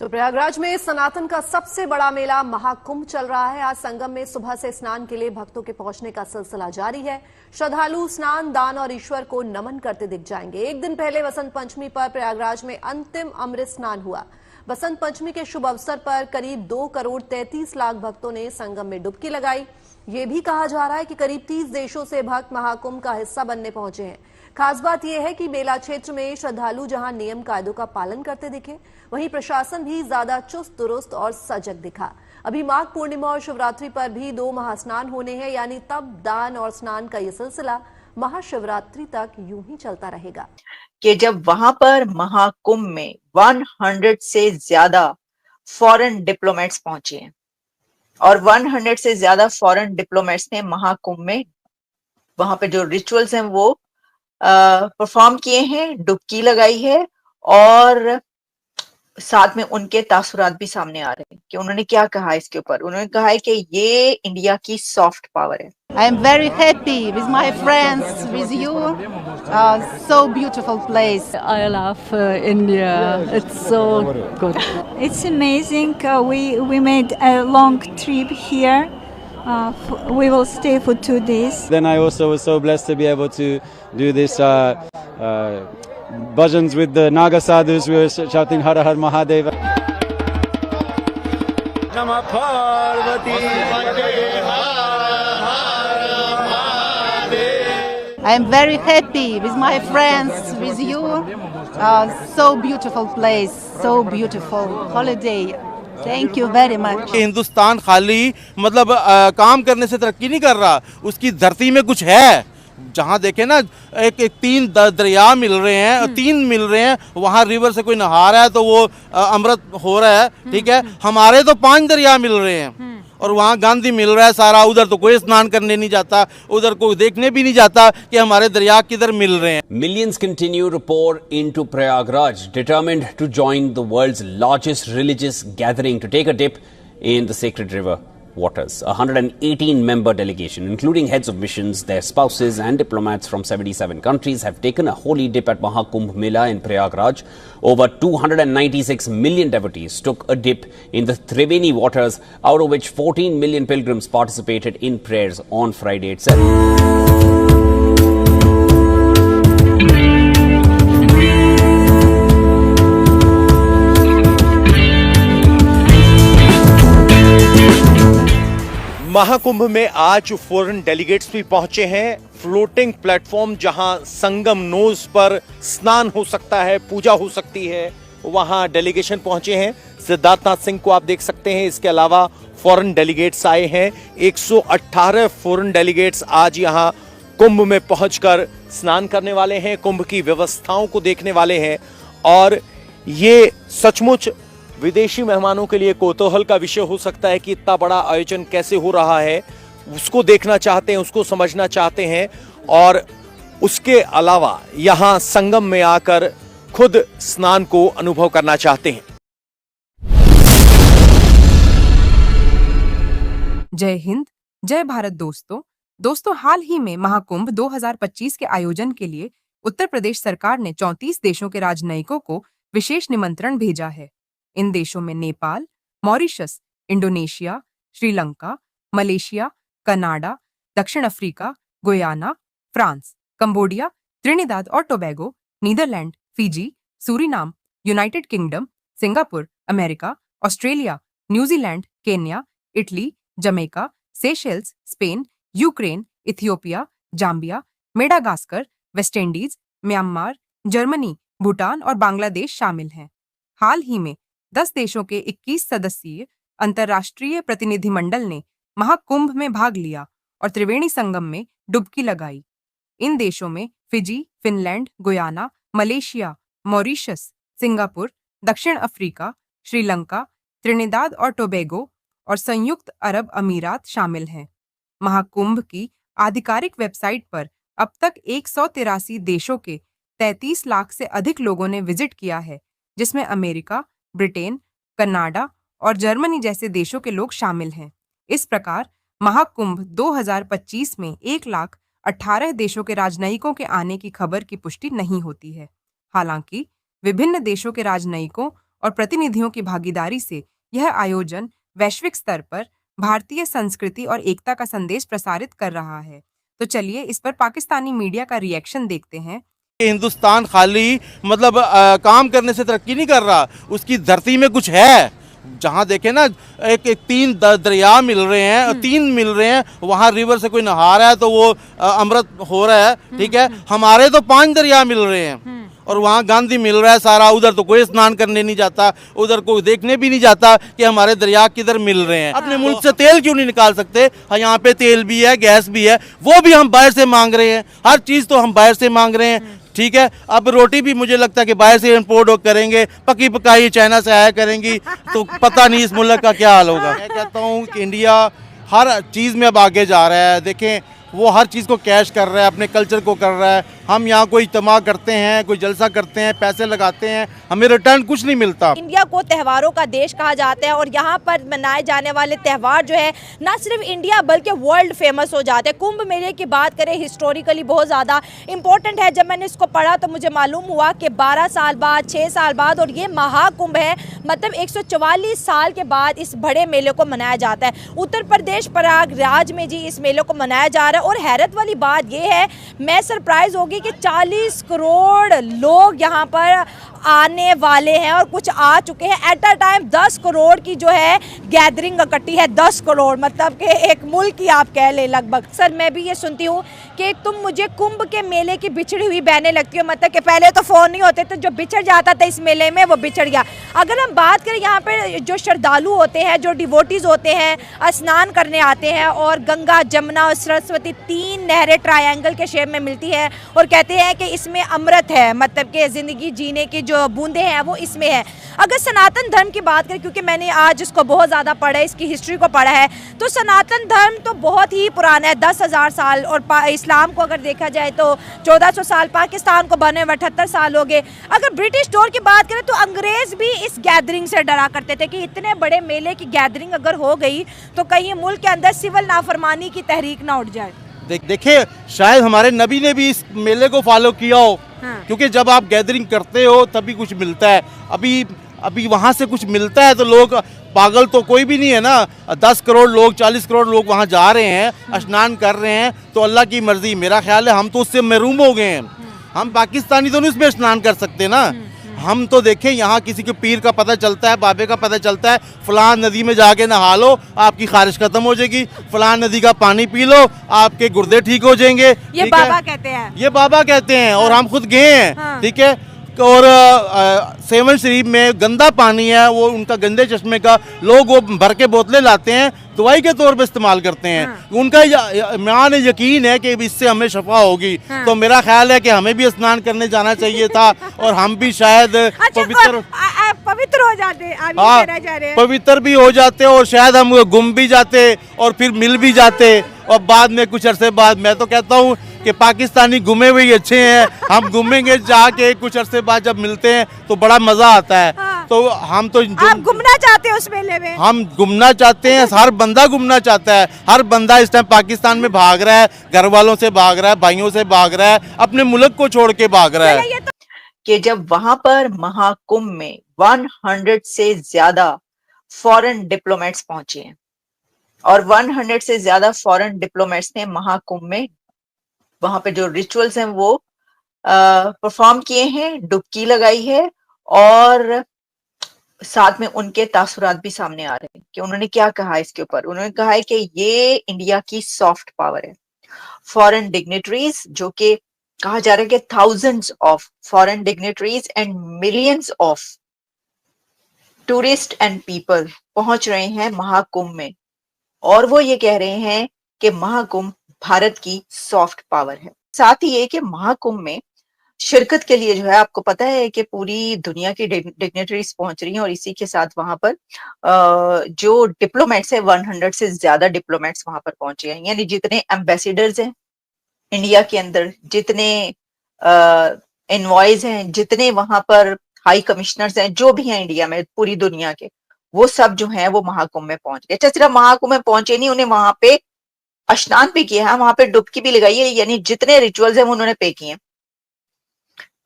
तो प्रयागराज में सनातन का सबसे बड़ा मेला महाकुंभ चल रहा है। आज संगम में सुबह से स्नान के लिए भक्तों के पहुंचने का सिलसिला जारी है। श्रद्धालु स्नान, दान और ईश्वर को नमन करते दिख जाएंगे। एक दिन पहले बसंत पंचमी पर प्रयागराज में अंतिम अमृत स्नान हुआ। बसंत पंचमी के शुभ अवसर पर करीब 2 करोड़ 33 लाख भक्तों ने संगम में डुबकी लगाई। ये भी कहा जा रहा है कि करीब 30 देशों से भक्त महाकुंभ का हिस्सा बनने पहुंचे हैं। खास बात यह है कि मेला क्षेत्र में श्रद्धालु जहां नियम कायदों का पालन करते दिखे, वहीं प्रशासन भी ज्यादा चुस्त दुरुस्त और सजग दिखा। अभी माघ पूर्णिमा और शिवरात्रि पर भी 2 महास्नान होने हैं, यानी तप, दान और स्नान का यह सिलसिला महाशिवरात्रि तक यूं ही चलता रहेगा। कि जब वहां पर महाकुंभ में 100 से ज्यादा फॉरेन डिप्लोमेट्स पहुंचे हैं और 100 से ज्यादा फॉरेन डिप्लोमेट्स ने महाकुंभ में वहां पे जो रिचुअल्स हैं वो परफॉर्म किए हैं, डुबकी लगाई है और साथ में उनके तासुरात भी सामने आ रहे हैं कि उन्होंने क्या कहा इसके ऊपर। उन्होंने कहा है कि ये इंडिया की सॉफ्ट पावर है। I am very happy with my friends, with you. So beautiful place. I love India. It's so good. It's amazing. We made a long trip here. We will stay for 2 days. Then I also was so blessed to be able to do this bhajans with the Naga sadhus. We were shouting Har Har Mahadeva. Namah Parvati. I am very happy with my friends, with you. So beautiful place, so beautiful holiday. Thank you very much. Hindustan खाली मतलब काम करने से तरक्की नहीं कर रहा, उसकी धरती में कुछ है। जहाँ देखे ना एक 3 दरिया मिल रहे हैं, 3 मिल रहे हैं, वहाँ रिवर से कोई नहा रहा है तो वो अमृत हो रहा है, ठीक है। हमारे तो 5 दरिया मिल रहे हैं और वहाँ गांधी मिल रहा है सारा। उधर तो कोई स्नान करने नहीं जाता, उधर कोई देखने भी नहीं जाता कि हमारे दरिया किधर मिल रहे हैं। Millions continue to pour into Prayagraj, determined to join the world's largest religious gathering to take a dip in the sacred river waters. A 118-member delegation, including heads of missions, their spouses and diplomats from 77 countries have taken a holy dip at Mahakumbh Mela in Prayagraj. Over 296 million devotees took a dip in the Triveni waters, out of which 14 million pilgrims participated in prayers on Friday itself. Mahakumbh में आज foreign delegates भी पहुंचे हैं। Floating platform जहां संगम knows पर स्नान हो सकता है, पूजा हो सकती है, वहां डेलीगेशन पहुंचे हैं। सिद्धार्थनाथ सिंह को आप देख सकते हैं। इसके अलावा फॉरेन डेलीगेट्स आए हैं। 118 फॉरेन डेलीगेट्स आज यहां कुंभ में पहुंचकर स्नान करने वाले हैं, कुंभ की व्यवस्थाओं को देखने वाले हैं। और ये सचमुच विदेशी मेहमानों के लिए कौतूहल का विषय हो सकता है कि इतना बड़ा आयोजन कैसे हो रहा है। उसको देखना चाहते हैं, उसको समझना चाहते हैं और उसके अलावा यहां संगम में आकर खुद स्नान को अनुभव करना चाहते हैं। जय हिंद, जय भारत। दोस्तों हाल ही में महाकुंभ 2025 के आयोजन के लिए उत्तर प्रदेश सरकार ने 34 देशों के राजनयिकों को विशेष निमंत्रण भेजा है। इन देशों में Nepal, Mauritius, Indonesia, Sri Lanka, Malaysia, Canada, दक्षिण Africa, Guyana, France, Cambodia, Trinidad और Tobago, Netherlands, Fiji, Suriname, United Kingdom, Singapore, America, Australia, New Zealand, Kenya, Italy, Jamaica, Seychelles, Spain, Ukraine, Ethiopia, Zambia, Madagascar, West Indies, Myanmar, Germany, Bhutan और बांग्लादेश शामिल हैं। हाल ही में 10 देशों के 21 सदस्यीय अंतर्राष्ट्रीय प्रतिनिधिमंडल ने महाकुंभ में भाग लिया और त्रिवेणी संगम में डुबकी लगाई। इन देशों में Fiji, Finland, Guyana, Malaysia, Mauritius, Singapore, दक्षिण अफ्रीका, श्रीलंका, त्रिनिदाद और टोबैगो और संयुक्त अरब अमीरात शामिल हैं। महाकुंभ की आधिकारिक वेबसाइट पर अब तक 183 देशों के 33 लाख से अधिक लोगों ने विजिट किया है, जिसमें अमेरिका, ब्रिटेन, कनाडा और जर्मनी जैसे देशों के लोग शामिल हैं। इस प्रकार महाकुंभ 2025 में 1,18,000 देशों के राजनयिकों के आने की खबर की पुष्टि नहीं होती है। हालांकि विभिन्न देशों के राजनयिकों और प्रतिनिधियों की भागीदारी से यह आयोजन वैश्विक स्तर पर भारतीय संस्कृति और एकता का संदेश प्रसारित कर रहा है। तो चलिए इस पर पाकिस्तानी मीडिया का रिएक्शन देखते हैं। हिंदुस्तान खाली मतलब काम करने से तरक्की नहीं कर रहा, उसकी धरती में कुछ है। जहाँ देखे ना एक तीन दरिया मिल रहे हैं, तीन मिल रहे हैं, वहाँ रिवर से कोई नहा रहा है तो वो अमृत हो रहा है, ठीक है। हमारे तो 5 दरिया मिल रहे हैं और वहाँ गांधी मिल रहा है सारा। उधर तो कोई स्नान करने नहीं जाता, उधर कोई देखने भी नहीं जाता कि हमारे दरिया किधर मिल रहे हैं। अपने मुल्क से तेल क्यों नहीं निकाल सकते? यहाँ पे तेल भी है, गैस भी है, वो भी हम बाहर से मांग रहे हैं। हर चीज़ तो हम बाहर से मांग रहे हैं, ठीक है। अब रोटी भी मुझे लगता है कि बाहर से इंपोर्ट करेंगे, पकी पकाई चाइना से आया करेंगी, तो पता नहीं इस मुल्क का क्या हाल होगा। मैं कहता हूँ कि इंडिया हर चीज़ में अब आगे जा रहा है। देखें वो हर चीज़ को कैश कर रहा है, अपने कल्चर को कर रहा है। हम यहाँ कोई इज्तिमा करते हैं, कोई जलसा करते हैं, पैसे लगाते हैं, हमें रिटर्न कुछ नहीं मिलता। इंडिया को त्योहारों का देश कहा जाता है और यहाँ पर मनाए जाने वाले त्यौहार जो है ना सिर्फ इंडिया बल्कि वर्ल्ड फेमस हो जाते हैं। कुंभ मेले की बात करें, हिस्टोरिकली बहुत ज़्यादा इंपॉर्टेंट है। जब मैंने इसको पढ़ा तो मुझे मालूम हुआ कि 12 साल बाद, 6 साल बाद, और ये महाकुंभ है, मतलब 144 साल के बाद इस बड़े मेले को मनाया जाता है। उत्तर प्रदेश प्रयागराज में जी इस मेले को मनाया जा रहा है। और हैरत वाली बात ये है, मैं सरप्राइज होगी कि 40 करोड़ लोग यहाँ पर आने वाले हैं और कुछ आ चुके हैं। एट अ टाइम 10 करोड़ की जो है गैदरिंग इकट्ठी है। 10 करोड़ मतलब कि एक मुल्क की आप कह ले लगभग। सर मैं भी ये सुनती हूँ कि तुम मुझे कुंभ के मेले की बिछड़ी हुई बहनें लगती हो, मतलब कि पहले तो फ़ोन नहीं होते तो जो बिछड़ जाता था इस मेले में वो बिछड़ गया। अगर हम बात करें यहाँ पर जो श्रद्धालु होते हैं, जो डिवोटीज़ होते हैं, स्नान करने आते हैं और गंगा, जमुना और सरस्वती 3 नहरें ट्रायंगल के शेप में मिलती है और कहते हैं कि इसमें अमृत है, मतलब कि ज़िंदगी जीने की जो बूंदे हैं वो इसमें है। अगर सनातन धर्म की बात करें, क्योंकि मैंने आज इसको बहुत ज़्यादा पढ़ा है, इसकी हिस्ट्री को पढ़ा है, तो सनातन धर्म तो बहुत ही पुराना है, 10,000 साल। और इस्लाम को अगर देखा जाए तो 1400 साल, पाकिस्तान को बने 78 साल हो गए। अगर ब्रिटिश दौर की बात करें तो अंग्रेज़ भी इस गैदरिंग से डरा करते थे कि इतने बड़े मेले की गैदरिंग अगर हो गई तो कहीं मुल्क के अंदर सिविल नाफरमानी की तहरीक ना उठ जाए। देखिए शायद हमारे नबी ने भी इस मेले को फॉलो किया हो, क्योंकि जब आप गैदरिंग करते हो तभी कुछ मिलता है। अभी वहाँ से कुछ मिलता है तो लोग पागल तो कोई भी नहीं है ना। 10 करोड़ लोग, 40 करोड़ लोग वहाँ जा रहे हैं, स्नान कर रहे हैं, तो अल्लाह की मर्जी। मेरा ख्याल है हम तो उससे महरूम हो गए हैं। हम पाकिस्तानी तो नहीं उसमें स्नान कर सकते ना। हम तो देखें यहाँ किसी के पीर का पता चलता है, बाबे का पता चलता है, फलान नदी में जाके नहा लो आपकी खारिश खत्म हो जाएगी, फलान नदी का पानी पी लो आपके गुर्दे ठीक हो जाएंगे। ये बाबा कहते हैं, ये बाबा कहते हैं और हम खुद गए हैं, ठीक है। और सेवन शरीफ में गंदा पानी है, वो उनका गंदे चश्मे का लोग वो भर के बोतलें लाते हैं, दवाई के तौर पे इस्तेमाल करते हैं। उनका ईमान यकीन है कि इससे हमें शफा होगी। तो मेरा ख्याल है कि हमें भी स्नान करने जाना चाहिए था और हम भी शायद पवित्र हो जाते। हाँ, पवित्र भी हो जाते और शायद हम गुम भी जाते और फिर मिल भी जाते और बाद में कुछ अरसे बाद। मैं तो कहता हूँ कि पाकिस्तानी घूमे हुए ही अच्छे हैं। हम घूमेंगे जाके कुछ अरसे बाद जब मिलते हैं तो बड़ा मजा आता है। हाँ। तो हम तो आप घूमना चाहते हैं उस मेले में? हम घूमना चाहते हैं, हर बंदा घूमना चाहता है। हर बंदा इस टाइम पाकिस्तान में भाग रहा है, घर वालों से भाग रहा है, भाइयों से भाग रहा है, अपने मुल्क को छोड़ के भाग रहा है। कि जब वहां पर महाकुंभ में 100 से ज्यादा फॉरेन डिप्लोमेट्स पहुंचे हैं और 100 से ज्यादा फॉरेन डिप्लोमेट्स ने महाकुंभ में वहां पे जो रिचुअल्स हैं वो परफॉर्म किए हैं, डुबकी लगाई है और साथ में उनके तासुरात भी सामने आ रहे हैं कि उन्होंने क्या कहा इसके ऊपर। उन्होंने कहा है कि ये इंडिया की सॉफ्ट पावर है। फॉरेन डिग्निटरीज, जो कि कहा जा रहा है कि thousands of foreign dignitaries and millions of tourist and people पहुंच रहे हैं महाकुंभ में और वो ये कह रहे हैं कि महाकुंभ भारत की सॉफ्ट पावर है। साथ ही ये कि महाकुंभ में शिरकत के लिए जो है आपको पता है कि पूरी दुनिया की डिग्निटरीज पहुंच रही हैं और इसी के साथ वहां पर जो डिप्लोमेट्स है 100 से ज्यादा डिप्लोमेट्स वहां पर पहुंचे हैं। यानी जितने एम्बेसडर्स हैं इंडिया के अंदर, जितने इनवॉइस हैं, जितने वहां पर हाई कमिश्नर्स हैं, जो भी हैं इंडिया में पूरी दुनिया के, वो सब जो हैं वो महाकुंभ में पहुंच गए। सिर्फ महाकुंभ में पहुंचे नहीं, उन्हें वहां पे स्नान भी किया है, वहां पे डुबकी भी लगाई है। यानी जितने रिचुअल्स हैं वो उन्होंने पे किए।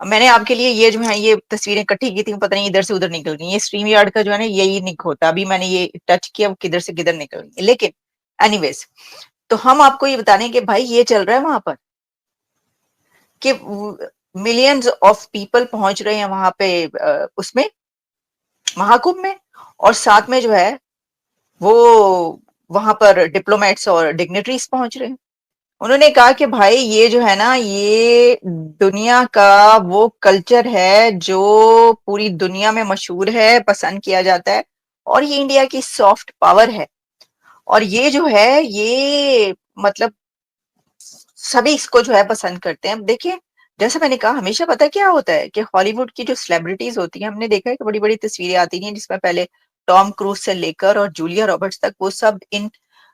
मैंने आपके लिए ये जो है ये तस्वीरें इकट्ठी की थी, पता नहीं इधर से उधर निकल गई। ये स्ट्रीम यार्ड का जो है ना यही निक होता, अभी मैंने ये टच किया, वो किधर से किधर निकल गई। लेकिन एनीवेज, तो हम आपको ये बता रहे हैं कि भाई ये चल रहा है वहां पर कि मिलियंस ऑफ पीपल पहुंच रहे हैं वहां पे उसमें महाकुंभ में, और साथ में जो है वो वहां पर डिप्लोमेट्स और डिग्नेटरीज पहुंच रहे हैं। उन्होंने कहा कि भाई ये जो है ना ये दुनिया का वो कल्चर है जो पूरी दुनिया में मशहूर है, पसंद किया जाता है, और ये इंडिया की सॉफ्ट पावर है, और ये जो है ये मतलब सभी इसको जो है पसंद करते हैं। अब देखिए, जैसे मैंने कहा, हमेशा पता क्या होता है कि हॉलीवुड की जो सेलिब्रिटीज होती हैं, हमने देखा है कि बड़ी बड़ी तस्वीरें आती हैं जिसमें पहले टॉम क्रूज से लेकर और जूलिया रॉबर्ट्स तक वो सब इन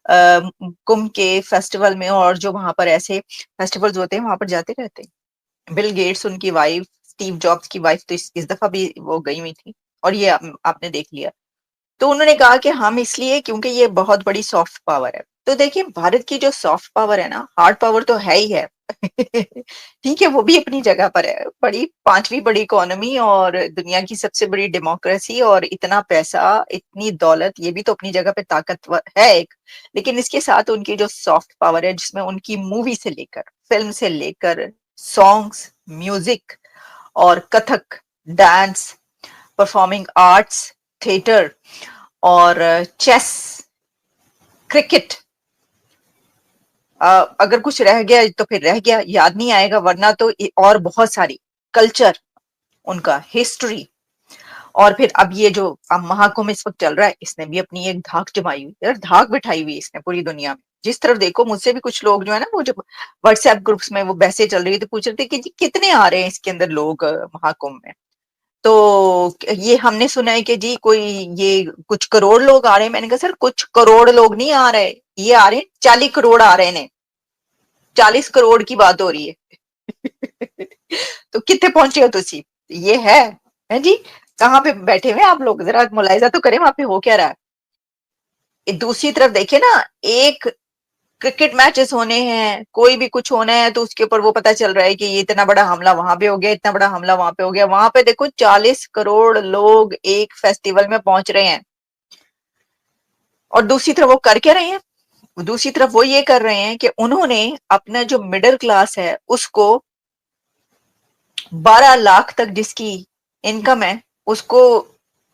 कुंभ के फेस्टिवल में और जो वहां पर ऐसे फेस्टिवल्स होते हैं वहां पर जाते रहते हैं। बिल गेट्स, उनकी वाइफ, स्टीव जॉब्स की वाइफ तो इस दफा भी वो गई हुई थी, और ये आपने देख लिया। तो उन्होंने कहा कि हम इसलिए क्योंकि ये बहुत बड़ी सॉफ्ट पावर है। तो देखिए, भारत की जो सॉफ्ट पावर है ना, हार्ड पावर तो है ही है ठीक है, वो भी अपनी जगह पर है। बड़ी 5वीं बड़ी इकोनॉमी और दुनिया की सबसे बड़ी डेमोक्रेसी और इतना पैसा, इतनी दौलत, ये भी तो अपनी जगह पे ताकतवर है एक। लेकिन इसके साथ उनकी जो सॉफ्ट पावर है, जिसमें उनकी मूवी से लेकर, फिल्म से लेकर, सॉन्ग्स, म्यूजिक और Kathak, dance, performing arts, theatre और चेस, क्रिकेट, अगर कुछ रह गया तो फिर रह गया, याद नहीं आएगा, वरना तो और बहुत सारी कल्चर, उनका हिस्ट्री, और फिर अब ये जो महाकुंभ इस वक्त चल रहा है, इसने भी अपनी एक धाक जमाई हुई यार, धाक बिठाई हुई इसने पूरी दुनिया में। जिस तरफ देखो, मुझसे भी कुछ लोग जो है ना, वो जब व्हाट्सएप ग्रुप्स में वो बहसें चल रही थी, पूछ रहे थे कि जी कितने आ रहे हैं इसके अंदर लोग महाकुंभ में। तो ये हमने सुना है कि जी कोई ये कुछ करोड़ लोग आ रहे हैं। मैंने कहा सर, कुछ करोड़ लोग नहीं आ रहे, ये आ रहे हैं 40 करोड़ आ रहे हैं, 40 करोड़ की बात हो रही है तो कितने पहुंचे हो तुसी? ये है जी, कहाँ पे बैठे हुए आप लोग? जरा मुलायजा तो करें वहां पे हो क्या रहा है। दूसरी तरफ देखिए ना, एक क्रिकेट मैचेस होने हैं, कोई भी कुछ होना है तो उसके ऊपर वो पता चल रहा है कि ये इतना बड़ा हमला वहां पे हो गया, इतना बड़ा हमला वहां पे हो गया। वहां पे देखो 40 करोड़ लोग एक फेस्टिवल में पहुंच रहे हैं, और दूसरी तरफ वो कर क्या रहे हैं? दूसरी तरफ वो ये कर रहे हैं कि उन्होंने अपना जो मिडिल क्लास है उसको 12 लाख तक जिसकी इनकम है उसको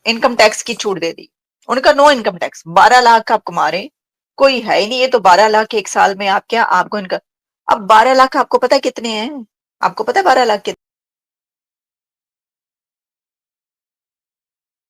इनकम टैक्स की छूट दे दी। उनका नो इनकम टैक्स, 12 लाख आप कमा रहे, कोई है ही नहीं, ये तो 12 लाख एक साल में आप क्या, आपको इनका, अब 12 लाख आपको पता है कितने हैं? आपको पता है 12 लाख कितने?